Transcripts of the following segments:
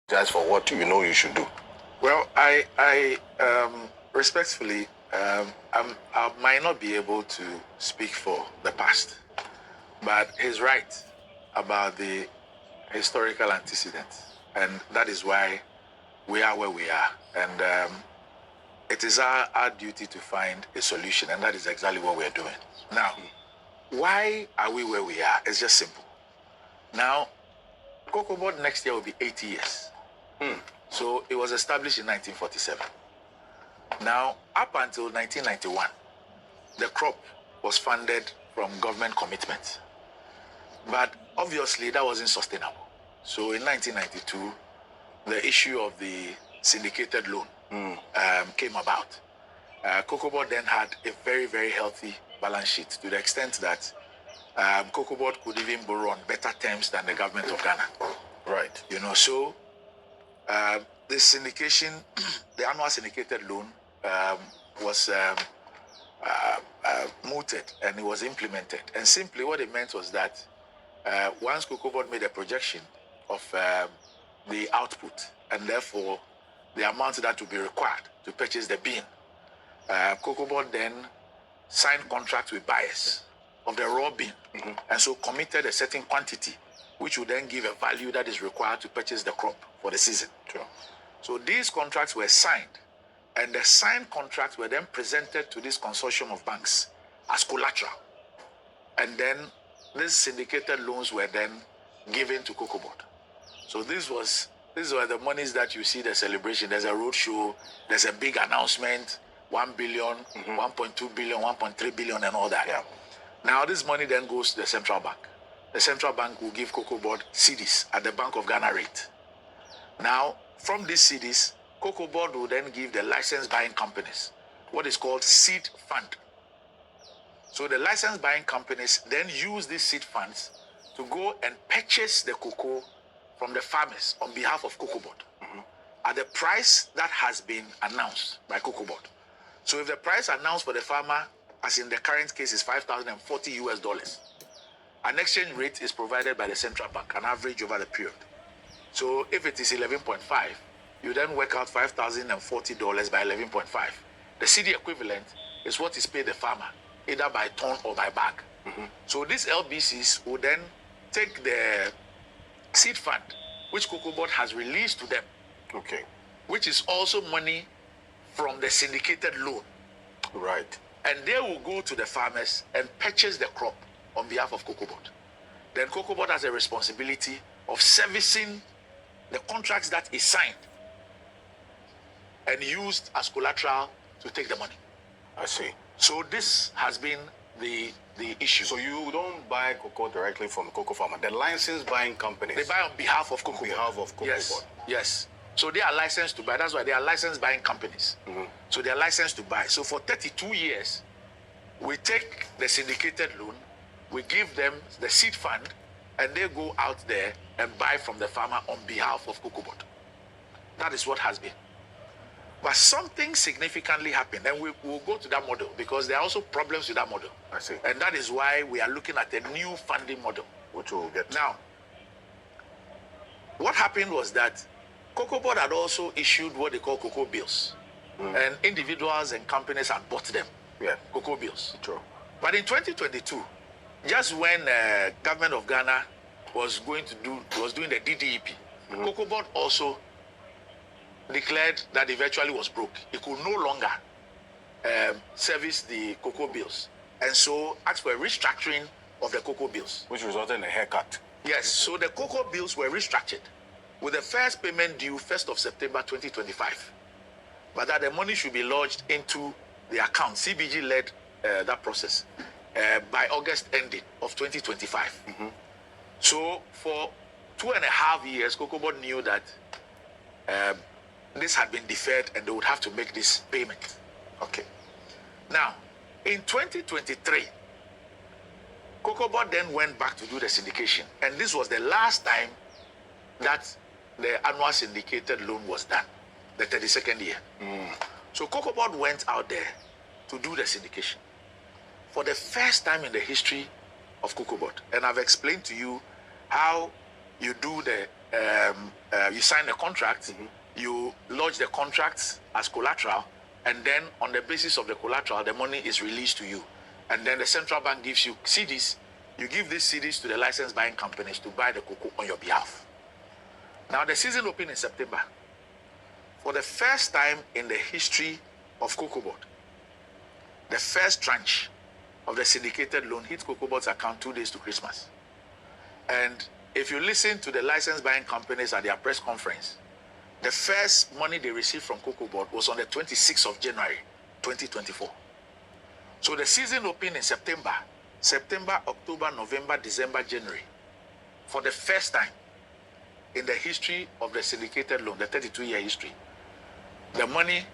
Just for what you know you should do? Well, I respectfully, I might not be able to speak for the past, but he's right about the historical antecedents, and that is why we are where we are. And it is our duty to find a solution, and that is exactly what we're doing. Now, why are we where we are? It's just simple. Now, Cocoa Board next year will be 80 years. So it was established in 1947. Now, up until 1991, the crop was funded from government commitments. But obviously, that wasn't sustainable. So in 1992, the issue of the syndicated loan came about. Cocoa Board then had a very, very healthy balance sheet to the extent that Cocoa Board could even borrow on better terms than the government of Ghana. Right. You know, so the syndication, the annual syndicated loan was mooted and it was implemented. And simply what it meant was that once Cocoa Board made a projection of the output and therefore the amount that would be required to purchase the bean, Cocoa Board then signed contracts with buyers of the raw bean, and so committed a certain quantity, which would then give a value that is required to purchase the crop for the season. Sure. So these contracts were signed, and the signed contracts were then presented to this consortium of banks as collateral. And then these syndicated loans were then given to Cocoa Board. So these were the monies that you see the celebration. There's a road show, there's a big announcement, 1 billion, 1.2 billion, 1.3 billion, and all that. Yeah. Now this money then goes to the central bank. The central bank will give Cocoa Board cedis at the Bank of Ghana rate. Now, from these cedis, Cocoa Board will then give the license buying companies what is called seed fund. So the license buying companies then use these seed funds to go and purchase the cocoa from the farmers on behalf of Cocoa Board at the price that has been announced by Cocoa Board. So if the price announced for the farmer, as in the current case, is $5,040 US, an exchange rate is provided by the central bank, an average over the period. So if it is 11.5, you then work out $5,040 by 11.5. The CD equivalent is what is paid the farmer, either by ton or by bag. So these LBCs will then take the seed fund, which Cocoa Board has released to them, Okay. which is also money from the syndicated loan. Right. And they will go to the farmers and purchase the crop on behalf of Cocoa Board. Then Cocoa Board has a responsibility of servicing the contracts that is signed and used as collateral to take the money. I see. So this has been the issue. So you don't buy cocoa directly from the cocoa farmer. The license buying companies. They buy on behalf of Cocoa On Board. behalf of Cocoa Yes. Board. Yes. So they are licensed to buy. That's why they are licensed buying companies. So they are licensed to buy. So for 32 years, we take the syndicated loan, we give them the seed fund, and they go out there and buy from the farmer on behalf of Cocoa Board. That is what has been. But something significantly happened, and we will go to that model because there are also problems with that model. I see. And that is why we are looking at a new funding model. Which we'll get to. Now, what happened was that Cocoa Board had also issued what they call cocoa bills. And individuals and companies had bought them, Yeah. cocoa bills. True. But in 2022, just when government of Ghana was doing the DDEP, Cocoa Board also declared that it virtually was broke. It could no longer service the cocoa bills, and so asked for a restructuring of the cocoa bills. Which resulted in a haircut. Yes, so the cocoa bills were restructured with the first payment due 1st of September 2025. But that the money should be lodged into the account. CBG led that process by August ending of 2025. So for 2.5 years, Cocoa Board knew that this had been deferred and they would have to make this payment. Okay. Now, in 2023, Cocoa Board then went back to do the syndication. And this was the last time that the annual syndicated loan was done, the 32nd year. So Cocoa Board went out there to do the syndication for the first time in the history of Cocoa Board. And I've explained to you how you do the you sign a contract, you lodge the contract as collateral, and then on the basis of the collateral, the money is released to you. And then the central bank gives you CDs. You give these CDs to the license buying companies to buy the cocoa on your behalf. Now, the season opened in September. For the first time in the history of Cocoa Board, the first tranche of the syndicated loan hit Cocoa Board's account 2 days to Christmas. And if you listen to the license buying companies at their press conference, the first money they received from Cocoa Board was on the 26th of January, 2024. So the season opened in September, October, November, December, January. For the first time in the history of the syndicated loan, the 32-year history, the money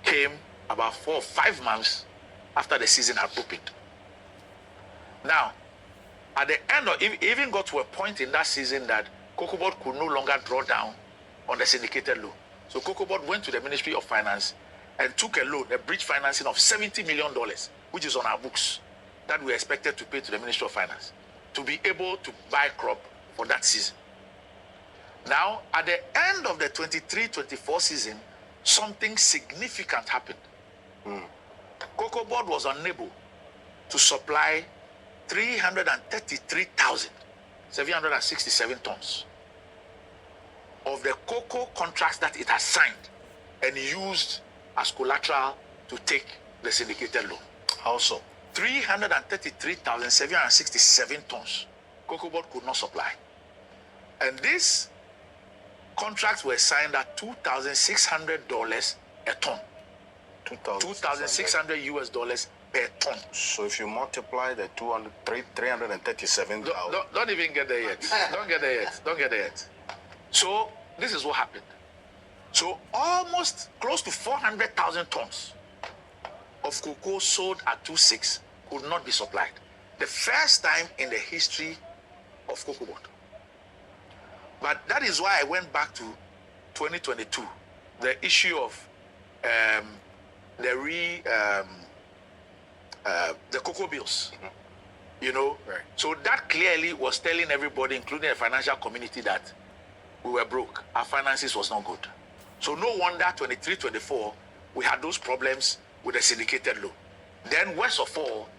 came about 4 or 5 months after the season had opened. Now, at the end of it even got to a point in that season that Cocoa Board could no longer draw down on the syndicated loan. So Cocoa Board went to the Ministry of Finance and took a loan, a bridge financing of $70 million, which is on our books, that we expected to pay to the Ministry of Finance to be able to buy crop for that season. Now, at the end of the 23-24 season, something significant happened. Cocoa Board was unable to supply 333,767 tons of the cocoa contracts that it has signed and used as collateral to take the syndicated loan. How so? 333,767 tons Cocoa Board could not supply. And these contracts were signed at $2,600 a ton. $2,600 US per ton. So if you multiply the 337,000. Don't even get there yet. Don't get there yet. So this is what happened. So almost close to 400,000 tons of cocoa sold at 2.6 could not be supplied. The first time in the history of Cocoa Board. But that is why I went back to 2022, the issue of the cocoa bills. You know, right. So that clearly was telling everybody, including the financial community, that we were broke. Our finances was not good. So no wonder 23-24 we had those problems with the syndicated loan. Then worst of all,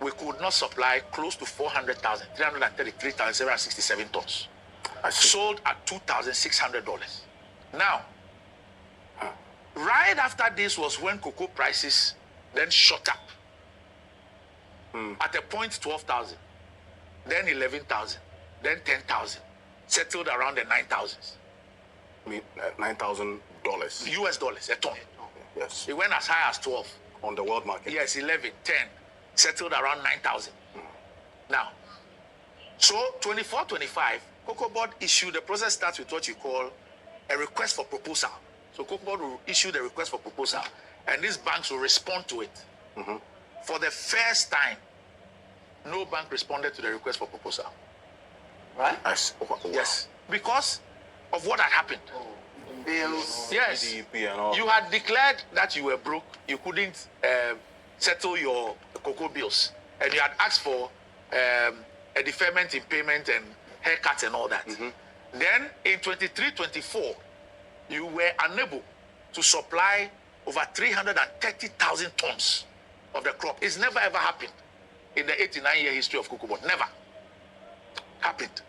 we could not supply close to 400,000, 333,767 tons. Sold at $2,600. Now, right after this was when cocoa prices then shot up. At a point 12,000, then 11,000, then 10,000, settled around the 9,000s. $9,000 US dollars a ton. Yes. It went as high as 12 on the world market. Yes, 11, 10, settled around 9,000. Now, so 24-25, Cocoa Board issued, the process starts with what you call a request for proposal. So Cocoa Board will issue the request for proposal, and these banks will respond to it. For the first time, no bank responded to the request for proposal. Right? Wow. Yes, because of what had happened. Bills. Yes, GDP and all. you had declared that you were broke, you couldn't settle your cocoa bills, and you had asked for a deferment in payment and haircuts and all that. Then in 23-24, you were unable to supply over 330,000 tons of the crop. It's never ever happened in the 89-year history of Cocoa Board. Never happened.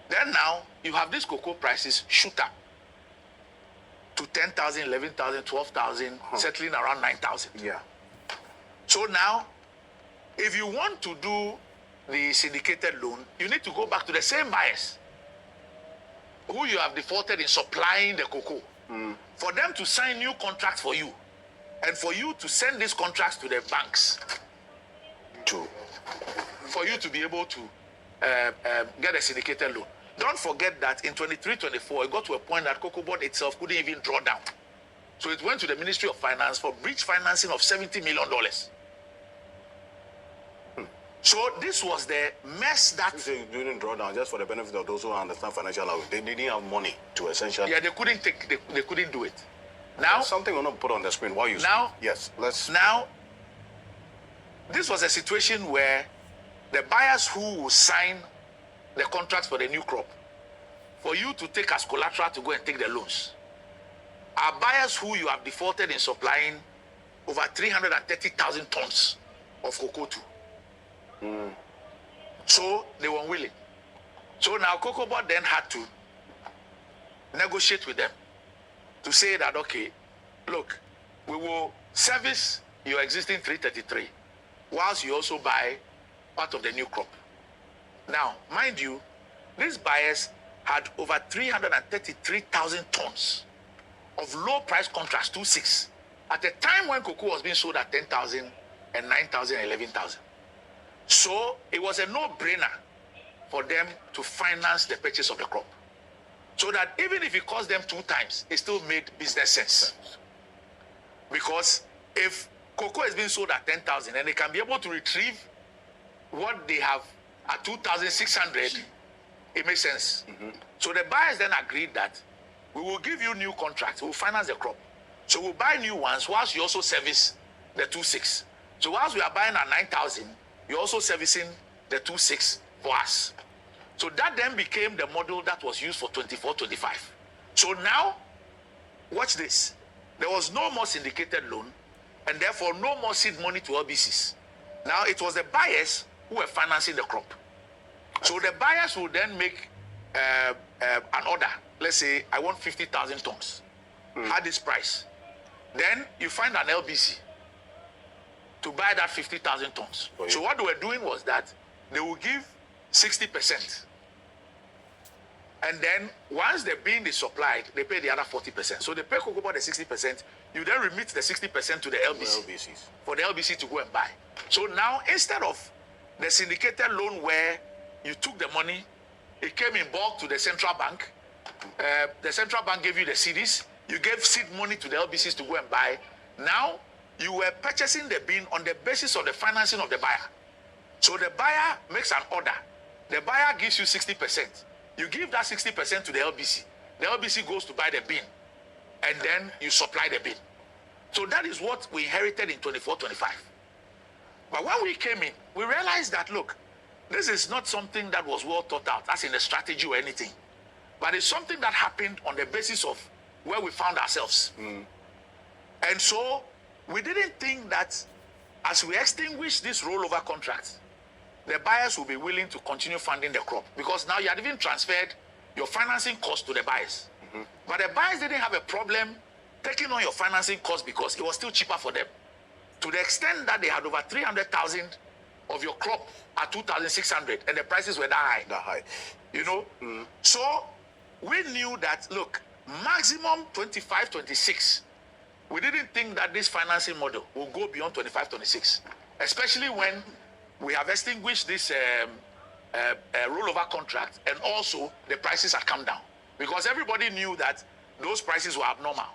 Then now you have these cocoa prices shoot up to 10,000, 11,000, 12,000, settling around 9,000. Yeah. So now, if you want to do the syndicated loan, you need to go back to the same buyers who you have defaulted in supplying the cocoa, for them to sign new contracts for you, and for you to send these contracts to the banks, for you to be able to get a syndicated loan. Don't forget that in 23-24, it got to a point that Cocoa Board itself couldn't even draw down. So it went to the Ministry of Finance for bridge financing of $70 million. So this was the mess that... So you didn't draw down, just for the benefit of those who understand financial law. They didn't have money to essentially... Yeah, they couldn't do it. Now... Something we're not put on the screen while you now, speak. Yes, let's... Now, this was a situation where the buyers who will sign the contracts for the new crop for you to take as collateral to go and take the loans are buyers who you have defaulted in supplying over 330,000 tons of cocoa to. So they were unwilling. So now Cocoa Board then had to negotiate with them to say that, okay, look, we will service your existing 333 whilst you also buy part of the new crop. Now, mind you, these buyers had over 333,000 tons of low price contracts, 2.6, at a time when cocoa was being sold at 10,000 and 9,000 and 11,000. So it was a no-brainer for them to finance the purchase of the crop. So that even if it cost them 2 times, it still made business sense. Because if cocoa is being sold at 10,000 and they can be able to retrieve what they have at 2,600, it makes sense. So the buyers then agreed that we will give you new contracts, we'll finance the crop. So we'll buy new ones whilst you also service the 2.6. So whilst we are buying at 9,000, you're also servicing the 2.6 for us. So that then became the model that was used for 24-25. So now, watch this. There was no more syndicated loan, and therefore no more seed money to LBCs. Now it was the buyers who were financing the crop. So the buyers would then make an order. Let's say, I want 50,000 tons at this price. Then you find an LBC to buy that 50,000 tons. So what they were doing was that they will give 60%. And then once the bean is supplied, they pay the other 40%. So they pay Cocoa Board the 60%. You then remit the 60% to the LBC for the LBC to go and buy. So now instead of the syndicated loan where you took the money, it came in bulk to the central bank. The central bank gave you the CDs. You gave seed money to the LBCs to go and buy. Now you were purchasing the bean on the basis of the financing of the buyer. So the buyer makes an order. The buyer gives you 60%. You give that 60% to the LBC. The LBC goes to buy the bean. And then you supply the bean. So that is what we inherited in 24-25. But when we came in, we realized that, look, this is not something that was well thought out, as in a strategy or anything. But it's something that happened on the basis of where we found ourselves. And so we didn't think that as we extinguish this rollover contract, the buyers will be willing to continue funding the crop, because now you had even transferred your financing cost to the buyers. But the buyers didn't have a problem taking on your financing cost because it was still cheaper for them. To the extent that they had over 300,000 of your crop at 2,600 and the prices were that high. You know? So we knew that, look, maximum 25, 26. We didn't think that this financing model will go beyond 25, 26, especially when we have extinguished this rollover contract, and also the prices have come down, because everybody knew that those prices were abnormal.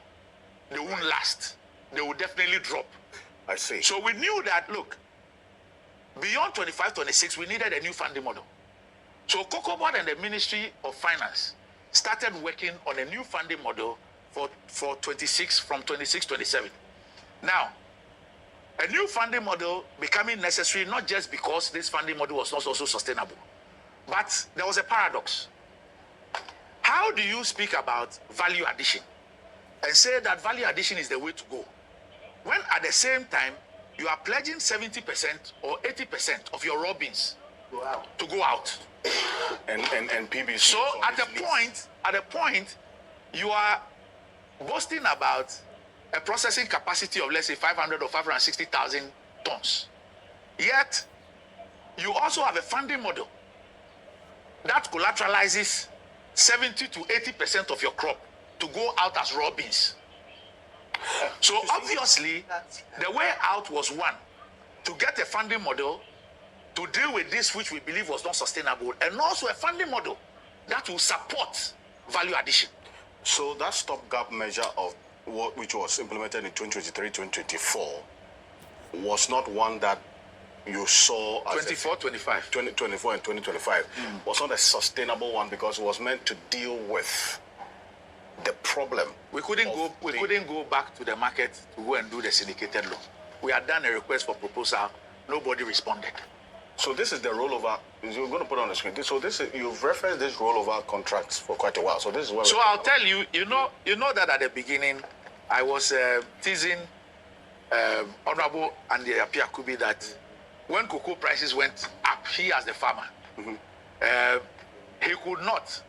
They won't last. They will definitely drop. I see. So we knew that, look, beyond 25, 26, we needed a new funding model. So Cocoa Board and the Ministry of Finance started working on a new funding model for 26, from 26, 27. Now, a new funding model becoming necessary not just because this funding model was not also sustainable, but there was a paradox. How do you speak about value addition and say that value addition is the way to go, when at the same time you are pledging 70% or 80% of your raw beans to go out? And PBC. So at a point, you are boasting about a processing capacity of, let's say, 500 or 560,000 tons. Yet, you also have a funding model that collateralizes 70 to 80% of your crop to go out as raw beans. So obviously, the way out was one, to get a funding model to deal with this which we believe was not sustainable, and also a funding model that will support value addition. So that stopgap measure of which was implemented in 2023-2024 was not one that you saw as 24-25. 2024 and 2025 was not a sustainable one, because it was meant to deal with the problem. We couldn't go back to the market to go and do the syndicated loan. We had done a request for proposal. Nobody responded. So this is the rollover. You're going to put it on the screen. So this is, you've referenced this rollover contracts for quite a while. So this is what. So I'll tell you. You know that at the beginning, I was teasing Honorable Andy Apiakubi that when cocoa prices went up, he as the farmer, he could not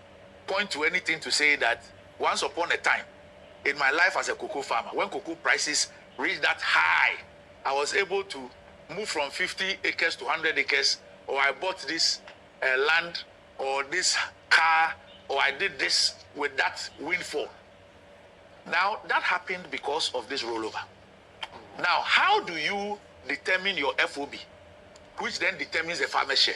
point to anything to say that once upon a time in my life as a cocoa farmer, when cocoa prices reached that high, I was able to move from 50 acres to 100 acres, or I bought this land, or this car, or I did this with that windfall. Now, that happened because of this rollover. Now, how do you determine your FOB, which then determines the farmer's share?